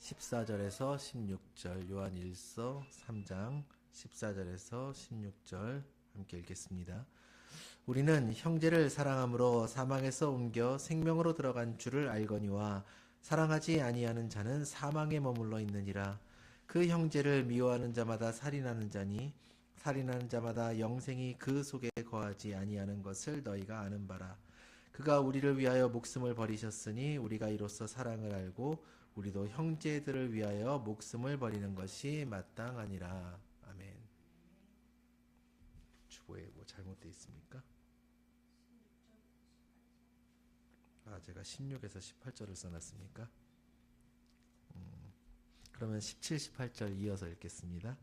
14절에서 16절 요한 1서 3장 14절에서 16절 함께 읽겠습니다. 우리는 형제를 사랑함으로 사망에서 옮겨 생명으로 들어간 줄을 알거니와 사랑하지 아니하는 자는 사망에 머물러 있느니라. 그 형제를 미워하는 자마다 살인하는 자니 살인하는 자마다 영생이 그 속에 거하지 아니하는 것을 너희가 아는 바라. 그가 우리를 위하여 목숨을 버리셨으니 우리가 이로써 사랑을 알고 우리도 형제들을 위하여 목숨을 버리는 것이 마땅하니라. 아멘. 주보에 뭐 잘못되어 있습니까? 제가 16에서 18절을 써놨습니까? 그러면 17, 18절 이어서 읽겠습니다.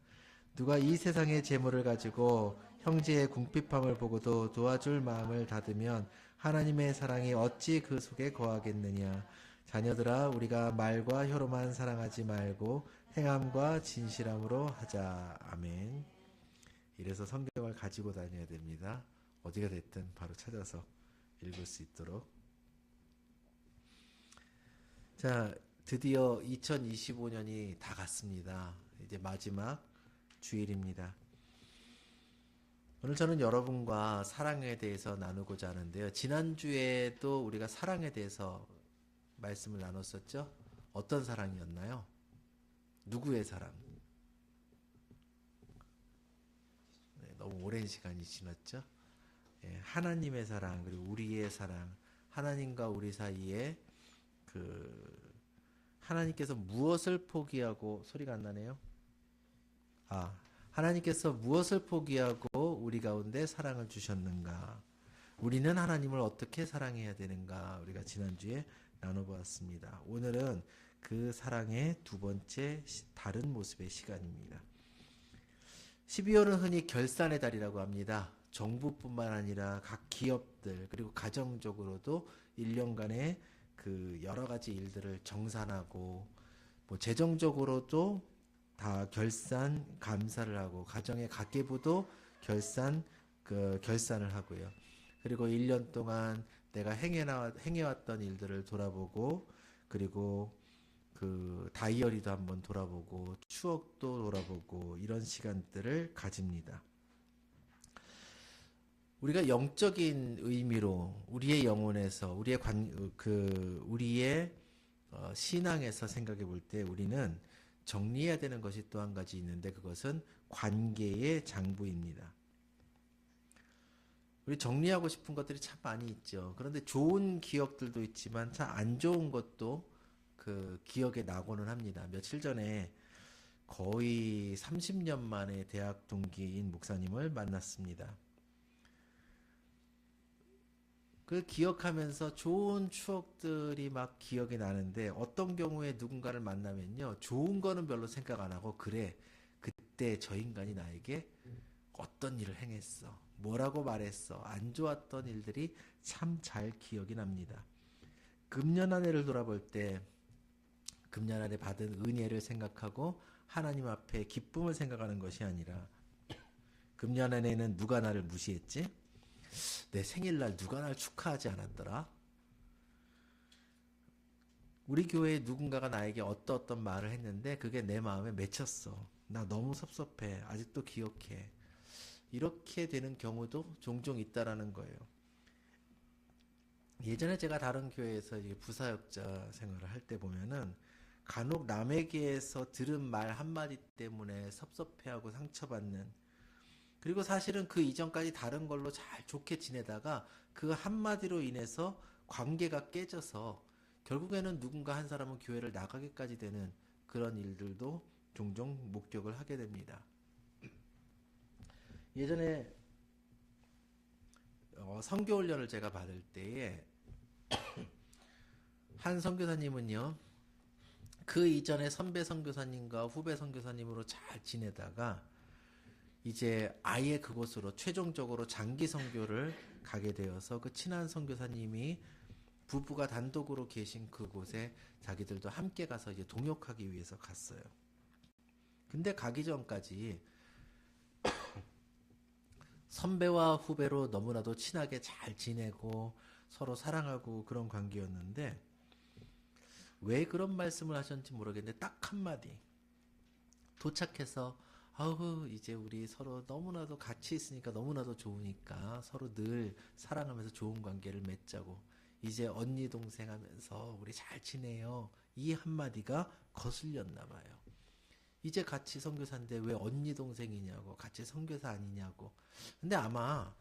누가 이 세상의 재물을 가지고 형제의 궁핍함을 보고도 도와줄 마음을 닫으면 하나님의 사랑이 어찌 그 속에 거하겠느냐. 자녀들아, 우리가 말과 혀로만 사랑하지 말고 행함과 진실함으로 하자. 아멘. 이래서 성경을 가지고 다녀야 됩니다. 어디가 됐든 바로 찾아서 읽을 수 있도록. 자, 드디어 2025년이 다 갔습니다. 이제 마지막 주일입니다. 오늘 저는 여러분과 사랑에 대해서 나누고자 하는데요. 지난주에도 우리가 사랑에 대해서 말씀을 나눴었죠? 어떤 사랑이었나요? 누구의 사랑? 네, 너무 오랜 시간이 지났죠? 예, 하나님의 사랑, 그리고 우리의 사랑, 하나님과 우리 사이에 하나님께서 무엇을 포기하고, 소리가 안 나네요? 하나님께서 무엇을 포기하고 우리 가운데 사랑을 주셨는가? 우리는 하나님을 어떻게 사랑해야 되는가? 우리가 지난주에 나눠보았습니다. 오늘은 그 사랑의 두 번째 다른 모습의 시간입니다. 12월은 흔히 결산의 달이라고 합니다. 정부뿐만 아니라 각 기업들 그리고 가정적으로도 1년간의 그 여러 가지 일들을 정산하고 뭐 재정적으로도 다 결산 감사를 하고 가정의 가계부도 결산을 하고요. 그리고 1년 동안 내가 행해왔던 일들을 돌아보고 그리고 그 다이어리도 한번 돌아보고 추억도 돌아보고 이런 시간들을 가집니다. 우리가 영적인 의미로 우리의 영혼에서 우리의 신앙에서 생각해 볼 때 우리는 정리해야 되는 것이 또 한 가지 있는데 그것은 관계의 장부입니다. 우리 정리하고 싶은 것들이 참 많이 있죠. 그런데 좋은 기억들도 있지만 참 안 좋은 것도 그 기억에 나고는 합니다. 며칠 전에 거의 30년 만에 대학 동기인 목사님을 만났습니다. 그 기억하면서 좋은 추억들이 막 기억이 나는데 어떤 경우에 누군가를 만나면요. 좋은 거는 별로 생각 안 하고 그래 그때 저 인간이 나에게 어떤 일을 행했어. 뭐라고 말했어. 안 좋았던 일들이 참 잘 기억이 납니다. 금년 한 해를 돌아볼 때 금년 안에 받은 은혜를 생각하고 하나님 앞에 기쁨을 생각하는 것이 아니라 금년 안에는 누가 나를 무시했지? 내 생일날 누가 날 축하하지 않았더라? 우리 교회에 누군가가 나에게 어떤 말을 했는데 그게 내 마음에 맺혔어. 나 너무 섭섭해. 아직도 기억해. 이렇게 되는 경우도 종종 있다라는 거예요. 예전에 제가 다른 교회에서 부사역자 생활을 할 때 보면은 간혹 남에게서 들은 말 한마디 때문에 섭섭해하고 상처받는 그리고 사실은 그 이전까지 다른 걸로 잘 좋게 지내다가 그 한마디로 인해서 관계가 깨져서 결국에는 누군가 한 사람은 교회를 나가기까지 되는 그런 일들도 종종 목격을 하게 됩니다. 예전에 선교훈련을 제가 받을 때에 한 선교사님은요. 그 이전에 선배 선교사님과 후배 선교사님으로 잘 지내다가 이제 아예 그곳으로 최종적으로 장기 선교를 가게 되어서 그 친한 선교사님이 부부가 단독으로 계신 그곳에 자기들도 함께 가서 이제 동역하기 위해서 갔어요. 근데 가기 전까지 선배와 후배로 너무나도 친하게 잘 지내고 서로 사랑하고 그런 관계였는데 왜 그런 말씀을 하셨는지 모르겠는데 딱 한마디. 도착해서 아우 이제 우리 서로 너무나도 같이 있으니까 너무나도 좋으니까 서로 늘 사랑하면서 좋은 관계를 맺자고. 이제 언니 동생 하면서 우리 잘 지내요. 이 한마디가 거슬렸나 봐요. 이제 같이 선교사인데 왜 언니 동생이냐고, 같이 선교사 아니냐고. 근데 아마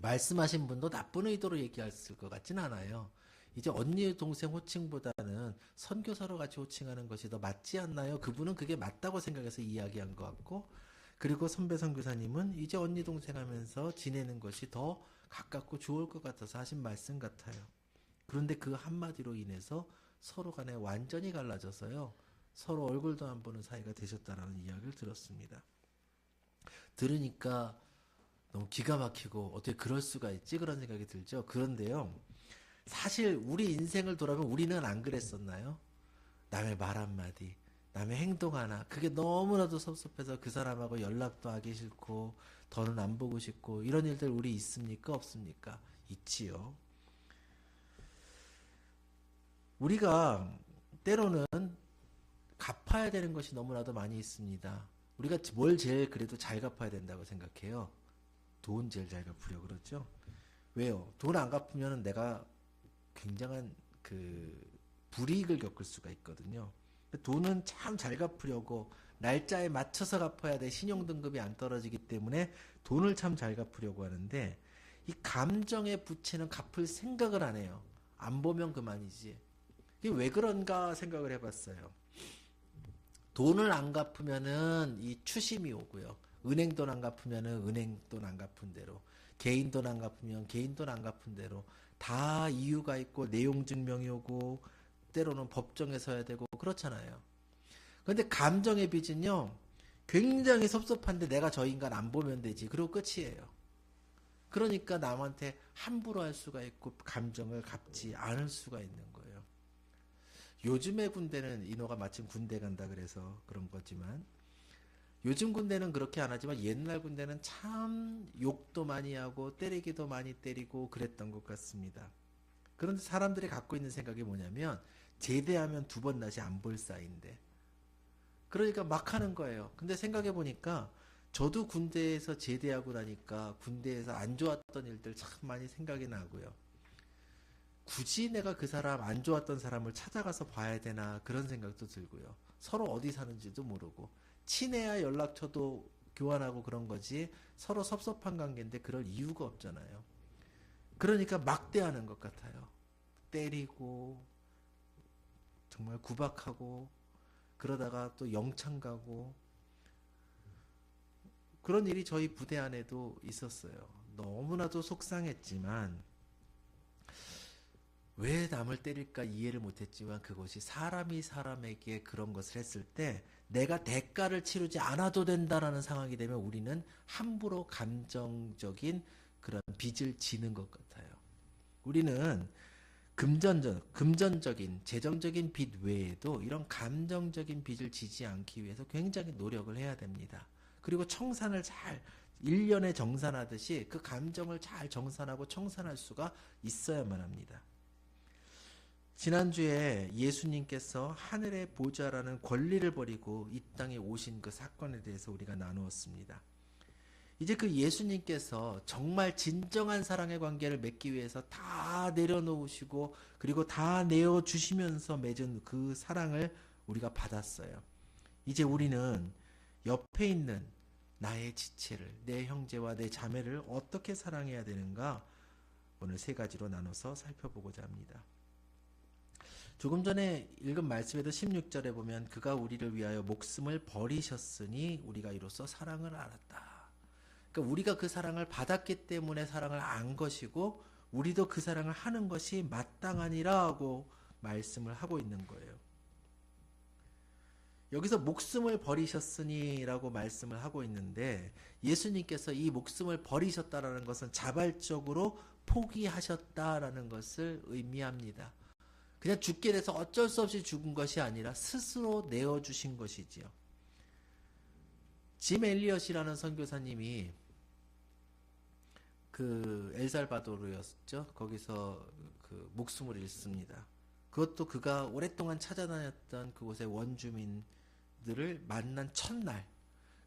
말씀하신 분도 나쁜 의도로 얘기했을 것 같진 않아요. 이제 언니 동생 호칭보다는 선교사로 같이 호칭하는 것이 더 맞지 않나요? 그분은 그게 맞다고 생각해서 이야기한 것 같고, 그리고 선배 선교사님은 이제 언니 동생 하면서 지내는 것이 더 가깝고 좋을 것 같아서 하신 말씀 같아요. 그런데 그 한마디로 인해서 서로 간에 완전히 갈라져서요. 서로 얼굴도 안 보는 사이가 되셨다라는 이야기를 들었습니다. 들으니까 너무 기가 막히고 어떻게 그럴 수가 있지? 그런 생각이 들죠. 그런데요. 사실 우리 인생을 돌아보면 우리는 안 그랬었나요? 남의 말 한마디, 남의 행동 하나, 그게 너무나도 섭섭해서 그 사람하고 연락도 하기 싫고, 더는 안 보고 싶고, 이런 일들 우리 있습니까? 없습니까? 있지요. 우리가 때로는 갚아야 되는 것이 너무나도 많이 있습니다. 우리가 뭘 제일 그래도 잘 갚아야 된다고 생각해요? 돈 제일 잘 갚으려고 그러죠? 왜요? 돈 안 갚으면 내가 굉장한 그 불이익을 겪을 수가 있거든요. 돈은 참 잘 갚으려고 날짜에 맞춰서 갚아야 돼. 신용등급이 안 떨어지기 때문에 돈을 참 잘 갚으려고 하는데 이 감정의 부채는 갚을 생각을 안 해요. 안 보면 그만이지. 이게 왜 그런가 생각을 해봤어요. 돈을 안 갚으면은 이 추심이 오고요. 은행 돈 안 갚으면은 은행 돈 안 갚은 대로, 개인 돈 안 갚으면 개인 돈 안 갚은 대로 다 이유가 있고 내용 증명이 오고 때로는 법정에 서야 되고 그렇잖아요. 그런데 감정의 빚은요. 굉장히 섭섭한데 내가 저 인간 안 보면 되지. 그리고 끝이에요. 그러니까 남한테 함부로 할 수가 있고 감정을 갚지 않을 수가 있는 거예요. 요즘의 군대는 인호가 마침 군대 간다 그래서 그런 거지만 요즘 군대는 그렇게 안 하지만 옛날 군대는 참 욕도 많이 하고 때리기도 많이 때리고 그랬던 것 같습니다. 그런데 사람들이 갖고 있는 생각이 뭐냐면 제대하면 두 번 다시 안 볼 사이인데 그러니까 막 하는 거예요. 근데 생각해 보니까 저도 군대에서 제대하고 나니까 군대에서 안 좋았던 일들 참 많이 생각이 나고요. 굳이 내가 그 사람 안 좋았던 사람을 찾아가서 봐야 되나 그런 생각도 들고요. 서로 어디 사는지도 모르고 친해야 연락처도 교환하고 그런 거지 서로 섭섭한 관계인데 그럴 이유가 없잖아요. 그러니까 막대하는 것 같아요. 때리고 정말 구박하고 그러다가 또 영창 가고 그런 일이 저희 부대 안에도 있었어요. 너무나도 속상했지만 왜 남을 때릴까 이해를 못했지만 그것이 사람이 사람에게 그런 것을 했을 때 내가 대가를 치르지 않아도 된다라는 상황이 되면 우리는 함부로 감정적인 그런 빚을 지는 것 같아요. 우리는 금전적인 재정적인 빚 외에도 이런 감정적인 빚을 지지 않기 위해서 굉장히 노력을 해야 됩니다. 그리고 청산을 잘 1년에 정산하듯이 그 감정을 잘 정산하고 청산할 수가 있어야만 합니다. 지난주에 예수님께서 하늘의 보좌라는 권리를 버리고 이 땅에 오신 그 사건에 대해서 우리가 나누었습니다. 이제 그 예수님께서 정말 진정한 사랑의 관계를 맺기 위해서 다 내려놓으시고 그리고 다 내어주시면서 맺은 그 사랑을 우리가 받았어요. 이제 우리는 옆에 있는 나의 지체를, 내 형제와 내 자매를 어떻게 사랑해야 되는가 오늘 세 가지로 나눠서 살펴보고자 합니다. 조금 전에 읽은 말씀에도 16절에 보면 그가 우리를 위하여 목숨을 버리셨으니 우리가 이로써 사랑을 알았다. 그러니까 우리가 그 사랑을 받았기 때문에 사랑을 안 것이고 우리도 그 사랑을 하는 것이 마땅하니라 하고 말씀을 하고 있는 거예요. 여기서 목숨을 버리셨으니 라고 말씀을 하고 있는데 예수님께서 이 목숨을 버리셨다라는 것은 자발적으로 포기하셨다라는 것을 의미합니다. 그냥 죽게 돼서 어쩔 수 없이 죽은 것이 아니라 스스로 내어주신 것이지요. 짐 엘리엇이라는 선교사님이 그 엘살바도르였죠. 거기서 그 목숨을 잃습니다. 그것도 그가 오랫동안 찾아다녔던 그곳의 원주민들을 만난 첫날,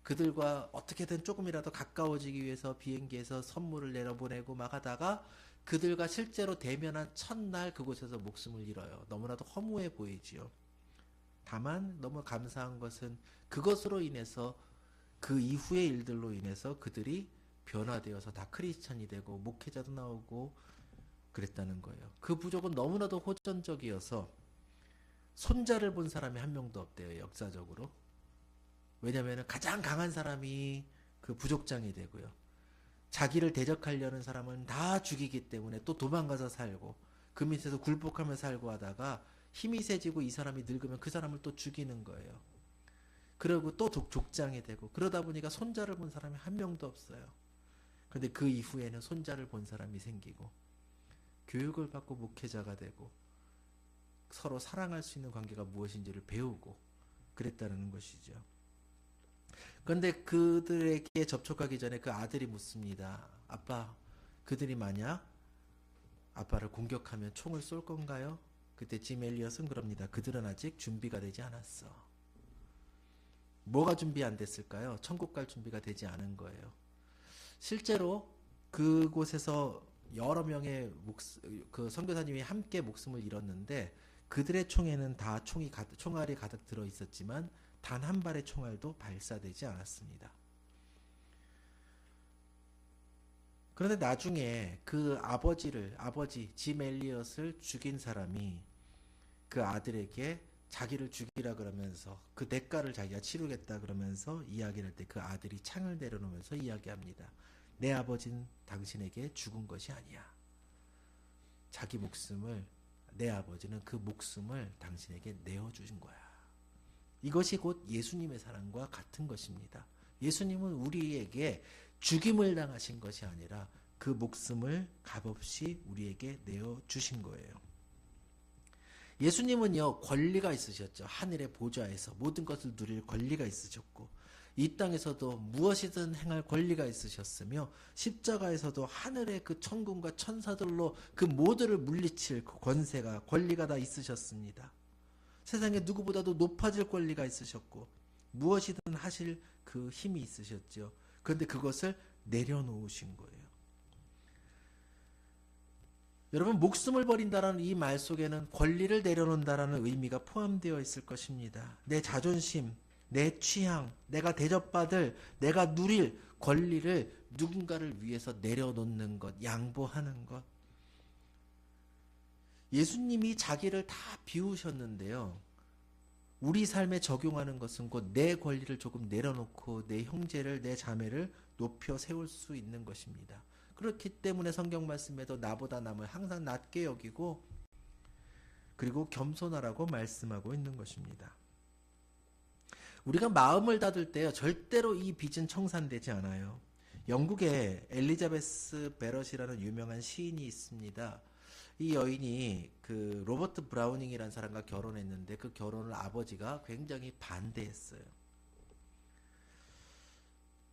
그들과 어떻게든 조금이라도 가까워지기 위해서 비행기에서 선물을 내려보내고 막 하다가 그들과 실제로 대면한 첫날 그곳에서 목숨을 잃어요. 너무나도 허무해 보이지요. 다만 너무 감사한 것은 그것으로 인해서, 그 이후의 일들로 인해서 그들이 변화되어서 다 크리스천이 되고 목회자도 나오고 그랬다는 거예요. 그 부족은 너무나도 호전적이어서 손자를 본 사람이 한 명도 없대요, 역사적으로. 왜냐하면 가장 강한 사람이 그 부족장이 되고요. 자기를 대적하려는 사람은 다 죽이기 때문에 또 도망가서 살고, 그 밑에서 굴복하며 살고 하다가 힘이 세지고 이 사람이 늙으면 그 사람을 또 죽이는 거예요. 그리고 또 족장이 되고, 그러다 보니까 손자를 본 사람이 한 명도 없어요. 그런데 그 이후에는 손자를 본 사람이 생기고 교육을 받고 목회자가 되고 서로 사랑할 수 있는 관계가 무엇인지를 배우고 그랬다는 것이죠. 그런데 그들에게 접촉하기 전에 그 아들이 묻습니다. 아빠, 그들이 만약 아빠를 공격하면 총을 쏠 건가요? 그때 짐 엘리엇은 그럽니다. 그들은 아직 준비가 되지 않았어. 뭐가 준비 안 됐을까요? 천국 갈 준비가 되지 않은 거예요. 실제로 그곳에서 여러 명의 그 선교사님이 함께 목숨을 잃었는데, 그들의 총에는 다 총알이 가득 들어 있었지만 단 한 발의 총알도 발사되지 않았습니다. 그런데 나중에 그 아버지 짐 엘리엇을 죽인 사람이 그 아들에게 자기를 죽이라 그러면서 그 대가를 자기가 치르겠다 그러면서 이야기를 할 때 그 아들이 창을 내려놓으면서 이야기합니다. 내 아버지는 당신에게 죽은 것이 아니야. 자기 목숨을, 내 아버지는 그 목숨을 당신에게 내어주신 거야. 이것이 곧 예수님의 사랑과 같은 것입니다. 예수님은 우리에게 죽임을 당하신 것이 아니라 그 목숨을 값없이 우리에게 내어주신 거예요. 예수님은요, 권리가 있으셨죠. 하늘의 보좌에서 모든 것을 누릴 권리가 있으셨고, 이 땅에서도 무엇이든 행할 권리가 있으셨으며, 십자가에서도 하늘의 그 천군과 천사들로 그 모두를 물리칠 그 권리가 다 있으셨습니다. 세상에 누구보다도 높아질 권리가 있으셨고, 무엇이든 하실 그 힘이 있으셨죠. 그런데 그것을 내려놓으신 거예요. 여러분, 목숨을 버린다라는 이 말 속에는 권리를 내려놓는다라는 의미가 포함되어 있을 것입니다. 내 자존심, 내 취향, 내가 대접받을, 내가 누릴 권리를 누군가를 위해서 내려놓는 것, 양보하는 것. 예수님이 자기를 다 비우셨는데요. 우리 삶에 적용하는 것은 곧 내 권리를 조금 내려놓고 내 형제를, 내 자매를 높여 세울 수 있는 것입니다. 그렇기 때문에 성경 말씀에도 나보다 남을 항상 낮게 여기고 그리고 겸손하라고 말씀하고 있는 것입니다. 우리가 마음을 닫을 때요, 절대로 이 빚은 청산되지 않아요. 영국에 엘리자베스 베럿이라는 유명한 시인이 있습니다. 이 여인이 그 로버트 브라우닝이라는 사람과 결혼했는데 그 결혼을 아버지가 굉장히 반대했어요.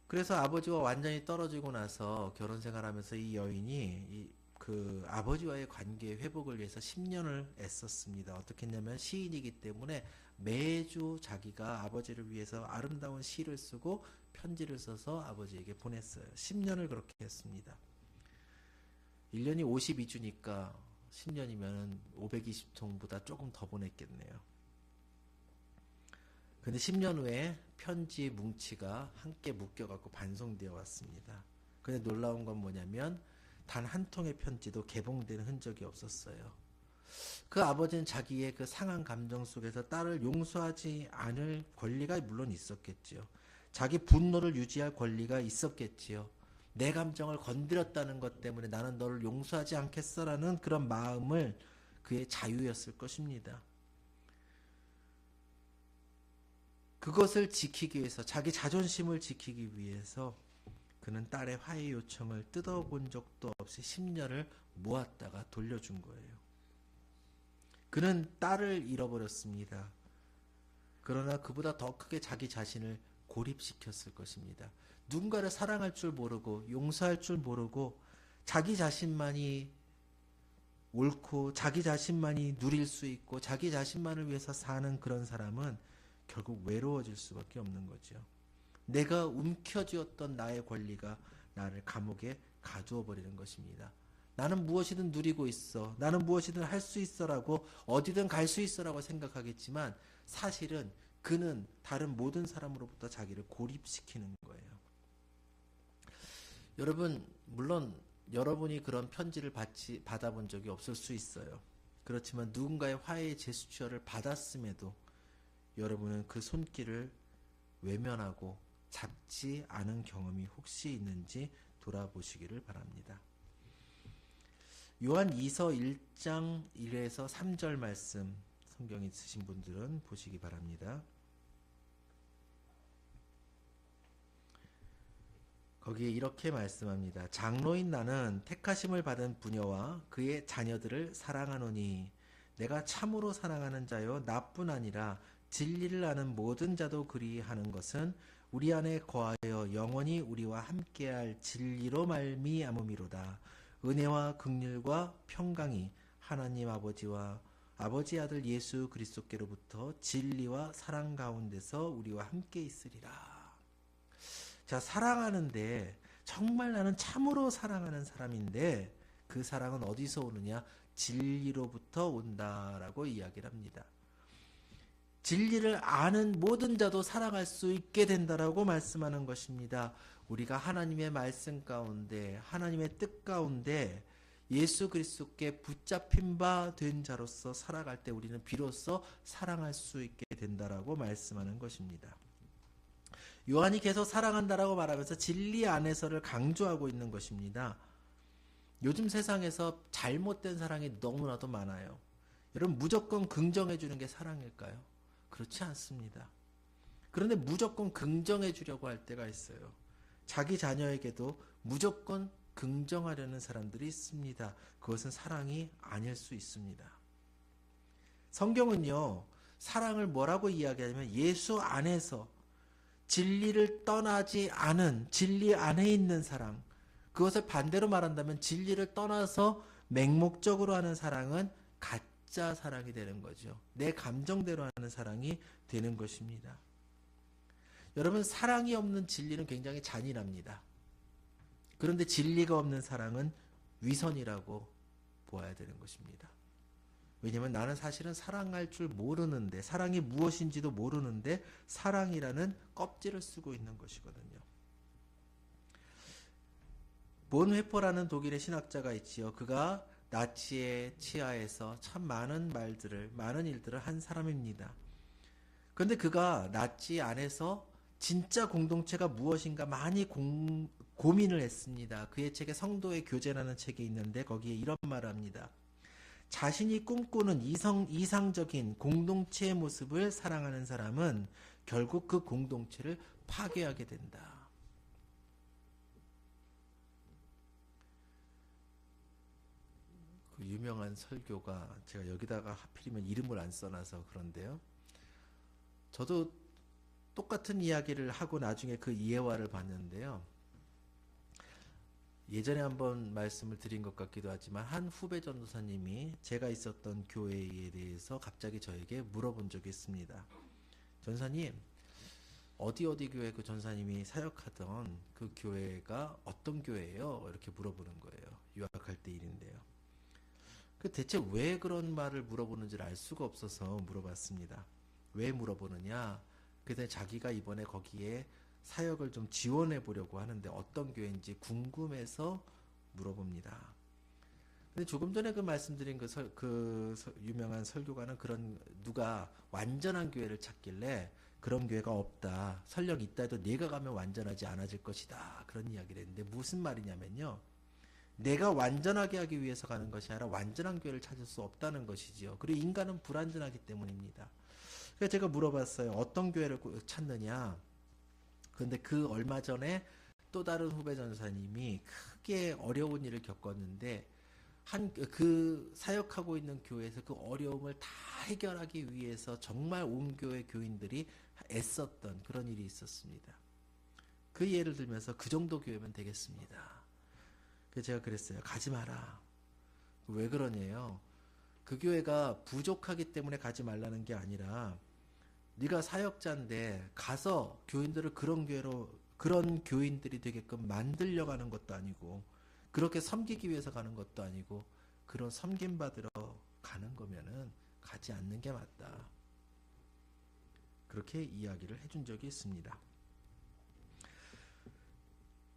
그래서 아버지와 완전히 떨어지고 나서 결혼 생활하면서 이 여인이 그 아버지와의 관계 회복을 위해서 10년을 애썼습니다. 어떻게 했냐면 시인이기 때문에 매주 자기가 아버지를 위해서 아름다운 시를 쓰고 편지를 써서 아버지에게 보냈어요. 10년을 그렇게 했습니다. 1년이 52주니까 10년이면 520통보다 조금 더 보냈겠네요. 근데 10년 후에 편지 뭉치가 함께 묶여갖고 반송되어 왔습니다. 근데 놀라운 건 뭐냐면 단 한 통의 편지도 개봉되는 흔적이 없었어요. 그 아버지는 자기의 그 상한 감정 속에서 딸을 용서하지 않을 권리가 물론 있었겠지요. 자기 분노를 유지할 권리가 있었겠지요. 내 감정을 건드렸다는 것 때문에 나는 너를 용서하지 않겠어라는 그런 마음을, 그의 자유였을 것입니다. 그것을 지키기 위해서, 자기 자존심을 지키기 위해서 그는 딸의 화해 요청을 뜯어본 적도 없이 10년을 모았다가 돌려준 거예요. 그는 딸을 잃어버렸습니다. 그러나 그보다 더 크게 자기 자신을 고립시켰을 것입니다. 누군가를 사랑할 줄 모르고 용서할 줄 모르고 자기 자신만이 옳고 자기 자신만이 누릴 수 있고 자기 자신만을 위해서 사는 그런 사람은 결국 외로워질 수밖에 없는 거죠. 내가 움켜쥐었던 나의 권리가 나를 감옥에 가두어 버리는 것입니다. 나는 무엇이든 누리고 있어. 나는 무엇이든 할 수 있어라고 어디든 갈 수 있어라고 생각하겠지만 사실은 그는 다른 모든 사람으로부터 자기를 고립시키는 거예요. 여러분, 물론 여러분이 그런 편지를 받아본 적이 없을 수 있어요. 그렇지만 누군가의 화해의 제스처를 받았음에도 여러분은 그 손길을 외면하고 잡지 않은 경험이 혹시 있는지 돌아보시기를 바랍니다. 요한 2서 1장 1에서 3절 말씀 성경 있으신 분들은 보시기 바랍니다. 거기에 이렇게 말씀합니다. 장로인 나는 택하심을 받은 부녀와 그의 자녀들을 사랑하노니 내가 참으로 사랑하는 자요 나뿐 아니라 진리를 아는 모든 자도 그리하는 것은 우리 안에 거하여 영원히 우리와 함께할 진리로 말미암음이로다. 은혜와 긍휼과 평강이 하나님 아버지와 아버지 아들 예수 그리스도께로부터 진리와 사랑 가운데서 우리와 함께 있으리라. 자, 사랑하는데 정말 나는 참으로 사랑하는 사람인데 그 사랑은 어디서 오느냐? 진리로부터 온다라고 이야기를 합니다. 진리를 아는 모든 자도 사랑할 수 있게 된다라고 말씀하는 것입니다. 우리가 하나님의 말씀 가운데 하나님의 뜻 가운데 예수 그리스도께 붙잡힌 바 된 자로서 살아갈 때 우리는 비로소 사랑할 수 있게 된다라고 말씀하는 것입니다. 요한이 계속 사랑한다라고 말하면서 진리 안에서를 강조하고 있는 것입니다. 요즘 세상에서 잘못된 사랑이 너무나도 많아요. 여러분, 무조건 긍정해 주는 게 사랑일까요? 그렇지 않습니다. 그런데 무조건 긍정해 주려고 할 때가 있어요. 자기 자녀에게도 무조건 긍정하려는 사람들이 있습니다. 그것은 사랑이 아닐 수 있습니다. 성경은요, 사랑을 뭐라고 이야기하냐면 예수 안에서 진리를 떠나지 않은 진리 안에 있는 사랑, 그것을 반대로 말한다면 진리를 떠나서 맹목적으로 하는 사랑은 가짜 사랑이 되는 거죠. 내 감정대로 하는 사랑이 되는 것입니다. 여러분, 사랑이 없는 진리는 굉장히 잔인합니다. 그런데 진리가 없는 사랑은 위선이라고 보아야 되는 것입니다. 왜냐하면 나는 사실은 사랑할 줄 모르는데, 사랑이 무엇인지도 모르는데 사랑이라는 껍질을 쓰고 있는 것이거든요. 본회퍼라는 독일의 신학자가 있지요. 그가 나치의 치하에서 참 많은 일들을 한 사람입니다. 그런데 그가 나치 안에서 진짜 공동체가 무엇인가 많이 고민을 했습니다. 그의 책에 성도의 교제라는 책이 있는데 거기에 이런 말을 합니다. 자신이 꿈꾸는 이상적인 공동체의 모습을 사랑하는 사람은 결국 그 공동체를 파괴하게 된다. 그 유명한 설교가, 제가 여기다가 하필이면 이름을 안 써놔서 그런데요. 저도 똑같은 이야기를 하고 나중에 그 이해화를 봤는데요. 예전에 한번 말씀을 드린 것 같기도 하지만 한 후배 전도사님이 제가 있었던 교회에 대해서 갑자기 저에게 물어본 적이 있습니다. 전사님, 어디 교회 그 전사님이 사역하던 그 교회가 어떤 교회예요? 이렇게 물어보는 거예요. 유학할 때 일인데요. 그 대체 왜 그런 말을 물어보는지를 알 수가 없어서 물어봤습니다. 왜 물어보느냐? 그때 자기가 이번에 거기에 사역을 좀 지원해 보려고 하는데 어떤 교회인지 궁금해서 물어봅니다. 근데 조금 전에 그 말씀드린 유명한 설교가는 누가 완전한 교회를 찾길래 그런 교회가 없다. 설령 있다 해도 네가 가면 완전하지 않아질 것이다. 그런 이야기를 했는데 무슨 말이냐면요. 내가 완전하게 하기 위해서 가는 것이 아니라 완전한 교회를 찾을 수 없다는 것이지요. 그리고 인간은 불완전하기 때문입니다. 그래서 제가 물어봤어요. 어떤 교회를 찾느냐? 그런데 그 얼마 전에 또 다른 후배 전사님이 크게 어려운 일을 겪었는데 그 사역하고 있는 교회에서 그 어려움을 다 해결하기 위해서 정말 온 교회 교인들이 애썼던 그런 일이 있었습니다. 그 예를 들면서 그 정도 교회면 되겠습니다. 그래서 제가 그랬어요. 가지 마라. 왜 그러냐요? 그 교회가 부족하기 때문에 가지 말라는 게 아니라 네가 사역자인데 가서 교인들을 그런 교인들이 되게끔 만들려고 하는 것도 아니고 그렇게 섬기기 위해서 가는 것도 아니고 그런 섬김 받으러 가는 거면은 가지 않는 게 맞다. 그렇게 이야기를 해준 적이 있습니다.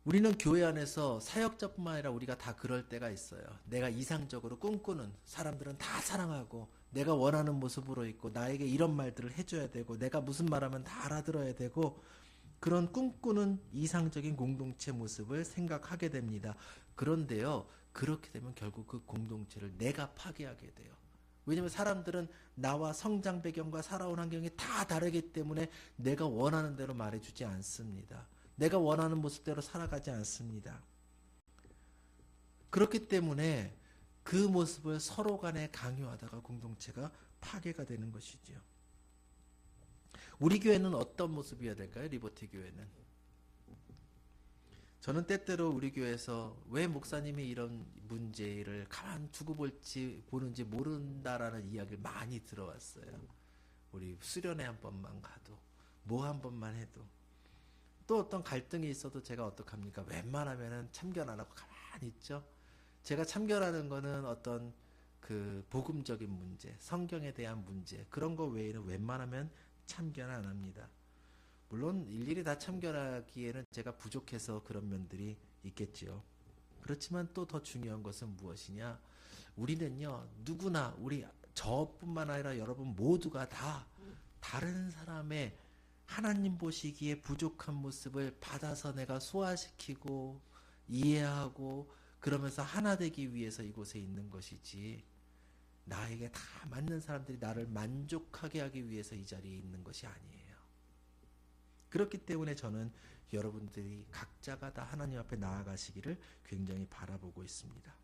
우리는 교회 안에서 사역자뿐만 아니라 우리가 다 그럴 때가 있어요. 내가 이상적으로 꿈꾸는 사람들은 다 사랑하고 내가 원하는 모습으로 있고 나에게 이런 말들을 해줘야 되고 내가 무슨 말하면 다 알아들어야 되고 그런 꿈꾸는 이상적인 공동체 모습을 생각하게 됩니다. 그런데요, 그렇게 되면 결국 그 공동체를 내가 파괴하게 돼요. 왜냐하면 사람들은 나와 성장 배경과 살아온 환경이 다 다르기 때문에 내가 원하는 대로 말해주지 않습니다. 내가 원하는 모습대로 살아가지 않습니다. 그렇기 때문에 그 모습을 서로 간에 강요하다가 공동체가 파괴가 되는 것이죠. 우리 교회는 어떤 모습이어야 될까요? 리버티 교회는. 저는 때때로 우리 교회에서 왜 목사님이 이런 문제를 가만 두고 보는지 모른다라는 이야기를 많이 들어왔어요. 우리 수련회 한 번만 가도 뭐 한 번만 해도 또 어떤 갈등이 있어도 제가 어떡합니까? 웬만하면은 참견 안 하고 가만히 있죠. 제가 참견하는 거는 어떤 그 복음적인 문제, 성경에 대한 문제 그런 거 외에는 웬만하면 참견 안 합니다. 물론 일일이 다 참견하기에는 제가 부족해서 그런 면들이 있겠지요. 그렇지만 또 더 중요한 것은 무엇이냐? 우리는요, 누구나 저뿐만 아니라 여러분 모두가 다 다른 사람의 하나님 보시기에 부족한 모습을 받아서 내가 소화시키고 이해하고 그러면서 하나 되기 위해서 이곳에 있는 것이지 나에게 다 맞는 사람들이 나를 만족하게 하기 위해서 이 자리에 있는 것이 아니에요. 그렇기 때문에 저는 여러분들이 각자가 다 하나님 앞에 나아가시기를 굉장히 바라보고 있습니다.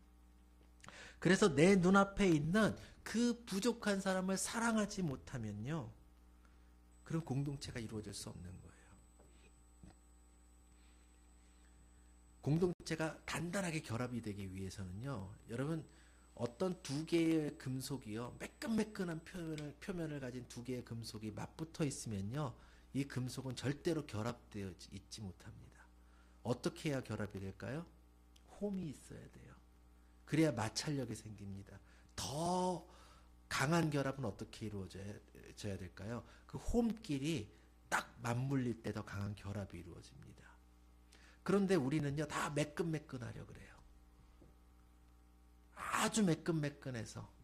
그래서 내 눈앞에 있는 그 부족한 사람을 사랑하지 못하면요, 그런 공동체가 이루어질 수 없는 거예요. 공동체가 단단하게 결합이 되기 위해서는요, 여러분 어떤 두 개의 금속이요, 매끈매끈한 표면을 가진 두 개의 금속이 맞붙어 있으면요, 이 금속은 절대로 결합되어 있지 못합니다. 어떻게 해야 결합이 될까요? 홈이 있어야 돼요. 그래야 마찰력이 생깁니다. 더 강한 결합은 어떻게 이루어져야 될까요? 그 홈끼리 딱 맞물릴 때 더 강한 결합이 이루어집니다. 그런데 우리는요, 다 매끈매끈하려 그래요. 아주 매끈매끈해서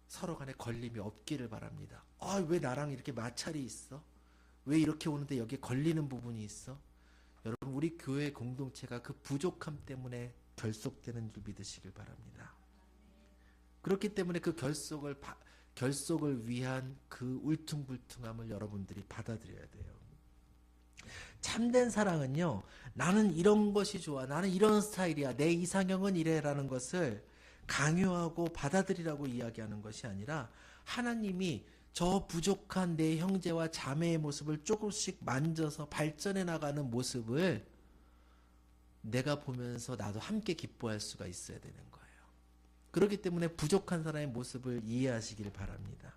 서로 간에 걸림이 없기를 바랍니다. 왜 나랑 이렇게 마찰이 있어? 왜 이렇게 오는데 여기에 걸리는 부분이 있어? 여러분, 우리 교회 공동체가 그 부족함 때문에 결속되는 줄 믿으시길 바랍니다. 그렇기 때문에 그 결속을 위한 그 울퉁불퉁함을 여러분들이 받아들여야 돼요. 참된 사랑은요, 나는 이런 것이 좋아, 나는 이런 스타일이야, 내 이상형은 이래라는 것을 강요하고 받아들이라고 이야기하는 것이 아니라 하나님이 저 부족한 내 형제와 자매의 모습을 조금씩 만져서 발전해 나가는 모습을 내가 보면서 나도 함께 기뻐할 수가 있어야 되는 거예요. 그렇기 때문에 부족한 사람의 모습을 이해하시길 바랍니다.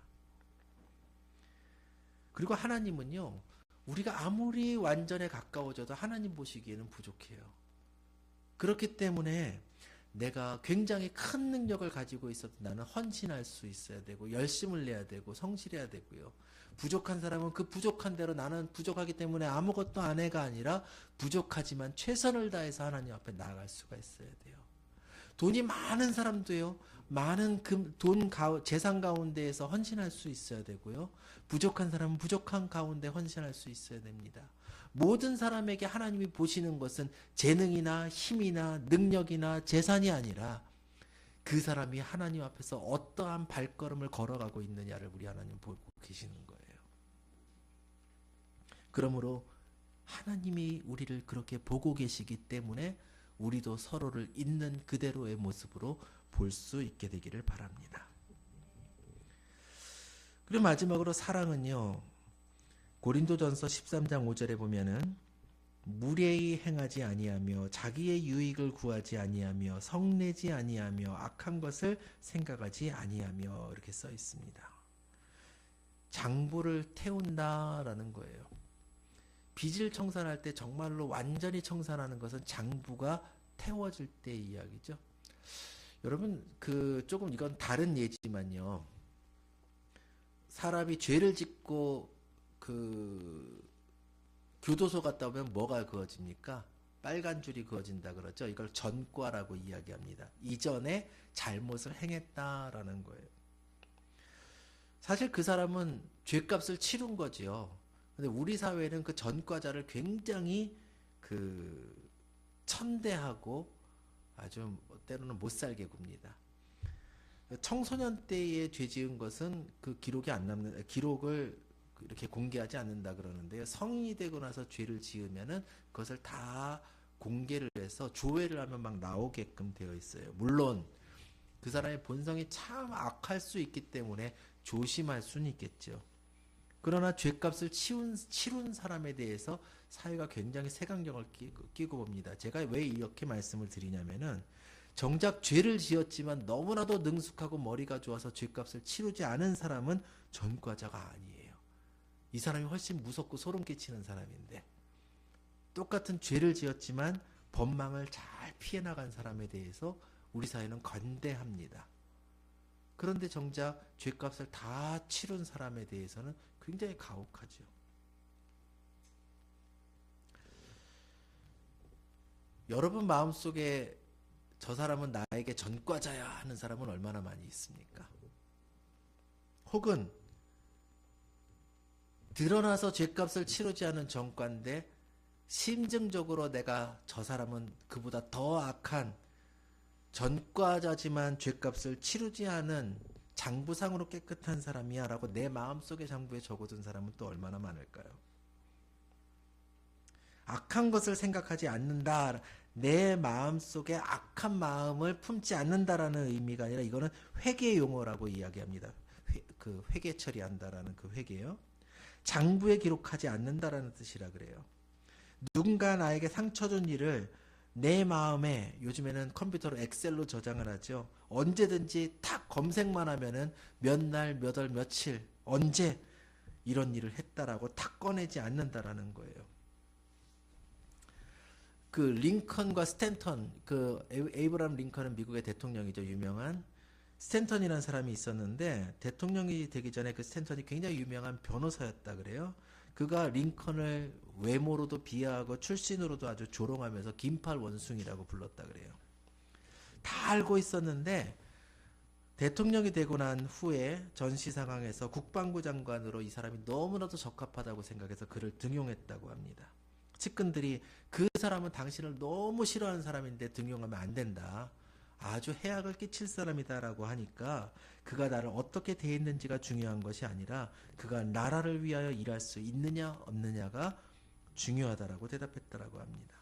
그리고 하나님은요, 우리가 아무리 완전에 가까워져도 하나님 보시기에는 부족해요. 그렇기 때문에 내가 굉장히 큰 능력을 가지고 있어도 나는 헌신할 수 있어야 되고 열심을 내야 되고 성실해야 되고요. 부족한 사람은 그 부족한 대로 나는 부족하기 때문에 아무것도 안 해가 아니라 부족하지만 최선을 다해서 하나님 앞에 나아갈 수가 있어야 돼요. 돈이 많은 사람도요, 많은 재산 가운데에서 헌신할 수 있어야 되고요. 부족한 사람은 부족한 가운데 헌신할 수 있어야 됩니다. 모든 사람에게 하나님이 보시는 것은 재능이나 힘이나 능력이나 재산이 아니라 그 사람이 하나님 앞에서 어떠한 발걸음을 걸어가고 있느냐를 우리 하나님 보고 계시는 거예요. 그러므로 하나님이 우리를 그렇게 보고 계시기 때문에 우리도 서로를 있는 그대로의 모습으로 볼 수 있게 되기를 바랍니다. 그리고 마지막으로 사랑은요, 고린도전서 13장 5절에 보면은 무례히 행하지 아니하며 자기의 유익을 구하지 아니하며 성내지 아니하며 악한 것을 생각하지 아니하며 이렇게 써 있습니다. 장부를 태운다라는 거예요. 빚을 청산할 때 정말로 완전히 청산하는 것은 장부가 태워질 때의 이야기죠. 여러분 조금 이건 다른 예지만요. 사람이 죄를 짓고 교도소 갔다 오면 뭐가 그어집니까? 빨간 줄이 그어진다 그러죠. 이걸 전과라고 이야기합니다. 이전에 잘못을 행했다라는 거예요. 사실 그 사람은 죄값을 치른 거지요. 근데 우리 사회는 그 전과자를 굉장히 천대하고 아주 때로는 못 살게 굽니다. 청소년 때에 죄 지은 것은 그 기록을 이렇게 공개하지 않는다 그러는데요. 성인이 되고 나서 죄를 지으면은 그것을 다 공개를 해서 조회를 하면 막 나오게끔 되어 있어요. 물론 그 사람의 본성이 참 악할 수 있기 때문에 조심할 수는 있겠죠. 그러나 죄값을 치룬 사람에 대해서 사회가 굉장히 색안경을 끼고 봅니다. 제가 왜 이렇게 말씀을 드리냐면은 정작 죄를 지었지만 너무나도 능숙하고 머리가 좋아서 죄값을 치르지 않은 사람은 전과자가 아니에요. 이 사람이 훨씬 무섭고 소름 끼치는 사람인데, 똑같은 죄를 지었지만 법망을 잘 피해 나간 사람에 대해서 우리 사회는 관대합니다. 그런데 정작 죄값을 다 치른 사람에 대해서는 굉장히 가혹하죠. 여러분 마음속에 저 사람은 나에게 전과자야 하는 사람은 얼마나 많이 있습니까? 혹은 드러나서 죄값을 치르지 않은 전과인데 심증적으로 내가 저 사람은 그보다 더 악한 전과자지만 죄값을 치르지 않은 장부상으로 깨끗한 사람이야 라고 내 마음속의 장부에 적어둔 사람은 또 얼마나 많을까요? 악한 것을 생각하지 않는다. 내 마음속에 악한 마음을 품지 않는다라는 의미가 아니라 이거는 회개 용어라고 이야기합니다. 회개 처리한다라는 그 회개요. 장부에 기록하지 않는다라는 뜻이라 그래요. 누군가 나에게 상처 준 일을 내 마음에, 요즘에는 컴퓨터로 엑셀로 저장을 하죠. 언제든지 탁 검색만 하면은 몇 날, 몇 월, 며칠, 언제 이런 일을 했다라고 탁 꺼내지 않는다라는 거예요. 링컨과 스탠턴, 에이브라함 링컨은 미국의 대통령이죠. 유명한. 스탠턴이라는 사람이 있었는데 대통령이 되기 전에 그 스탠턴이 굉장히 유명한 변호사였다 그래요. 그가 링컨을 외모로도 비하하고 출신으로도 아주 조롱하면서 긴팔 원숭이라고 불렀다 그래요. 다 알고 있었는데 대통령이 되고 난 후에 전시 상황에서 국방부 장관으로 이 사람이 너무나도 적합하다고 생각해서 그를 등용했다고 합니다. 측근들이 그 사람은 당신을 너무 싫어하는 사람인데 등용하면 안 된다. 아주 해악을 끼칠 사람이다라고 하니까 그가 나를 어떻게 대했는지가 중요한 것이 아니라 그가 나라를 위하여 일할 수 있느냐 없느냐가 중요하다라고 대답했다라고 합니다.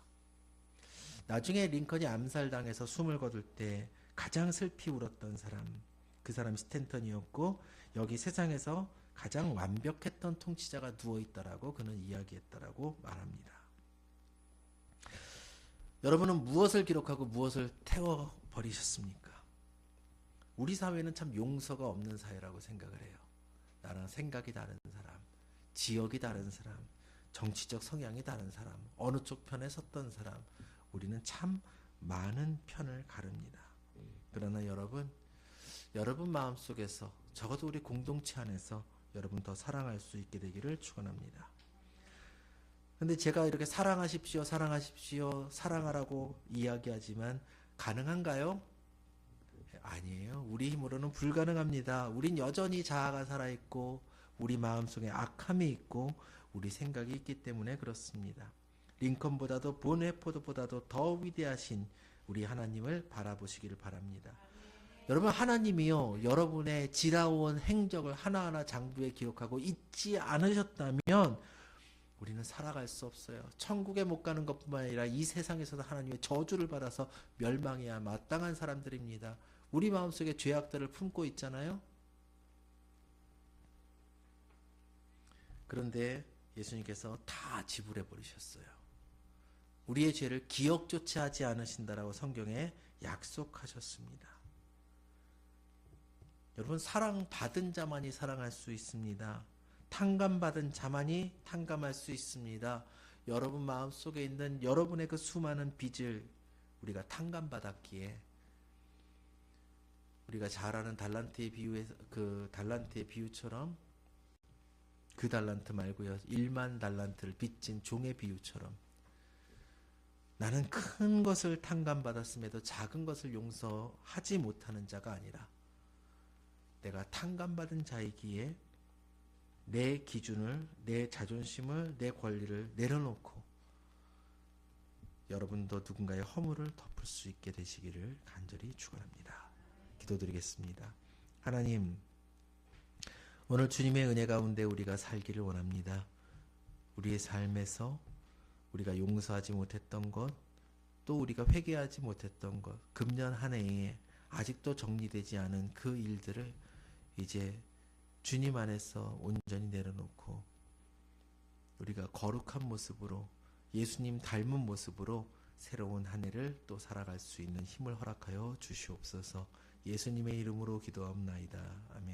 나중에 링컨이 암살당해서 숨을 거둘 때 가장 슬피 울었던 사람, 그 사람이 스탠턴이었고 여기 세상에서 가장 완벽했던 통치자가 누워있다라고 그는 이야기했다라고 말합니다. 여러분은 무엇을 기록하고 무엇을 태워버리셨습니까? 우리 사회는 참 용서가 없는 사회라고 생각을 해요. 나랑 생각이 다른 사람, 지역이 다른 사람, 정치적 성향이 다른 사람, 어느 쪽 편에 섰던 사람, 우리는 참 많은 편을 가릅니다. 그러나 여러분 마음속에서 적어도 우리 공동체 안에서 여러분 더 사랑할 수 있게 되기를 축원합니다. 근데 제가 이렇게 사랑하십시오, 사랑하라고 이야기하지만 가능한가요? 아니에요. 우리 힘으로는 불가능합니다. 우린 여전히 자아가 살아있고 우리 마음속에 악함이 있고 우리 생각이 있기 때문에 그렇습니다. 링컨보다도 본 해포드보다도 더 위대하신 우리 하나님을 바라보시기를 바랍니다. 여러분 하나님이요 여러분의 지나온 행적을 하나하나 장부에 기록하고 잊지 않으셨다면 우리는 살아갈 수 없어요. 천국에 못 가는 것뿐만 아니라 이 세상에서도 하나님의 저주를 받아서 멸망해야 마땅한 사람들입니다. 우리 마음속에 죄악들을 품고 있잖아요. 그런데 예수님께서 다 지불해 버리셨어요. 우리의 죄를 기억조차 하지 않으신다라고 성경에 약속하셨습니다. 여러분, 사랑받은 자만이 사랑할 수 있습니다. 탕감받은 자만이 탕감할 수 있습니다. 여러분 마음속에 있는 여러분의 그 수많은 빚을 우리가 탕감받았기에 우리가 잘 아는 달란트의 비유에서 그 달란트의 비유처럼 그 달란트 말고요. 1만 달란트를 빚진 종의 비유처럼 나는 큰 것을 탕감받았음에도 작은 것을 용서하지 못하는 자가 아니라 내가 탕감받은 자이기에 내 기준을, 내 자존심을, 내 권리를 내려놓고 여러분도 누군가의 허물을 덮을 수 있게 되시기를 간절히 축원합니다. 기도드리겠습니다. 하나님, 오늘 주님의 은혜 가운데 우리가 살기를 원합니다. 우리의 삶에서 우리가 용서하지 못했던 것, 또 우리가 회개하지 못했던 것, 금년 한 해에 아직도 정리되지 않은 그 일들을 이제 주님 안에서 온전히 내려놓고 우리가 거룩한 모습으로 예수님 닮은 모습으로 새로운 한 해를 또 살아갈 수 있는 힘을 허락하여 주시옵소서. 예수님의 이름으로 기도하옵나이다. 아멘.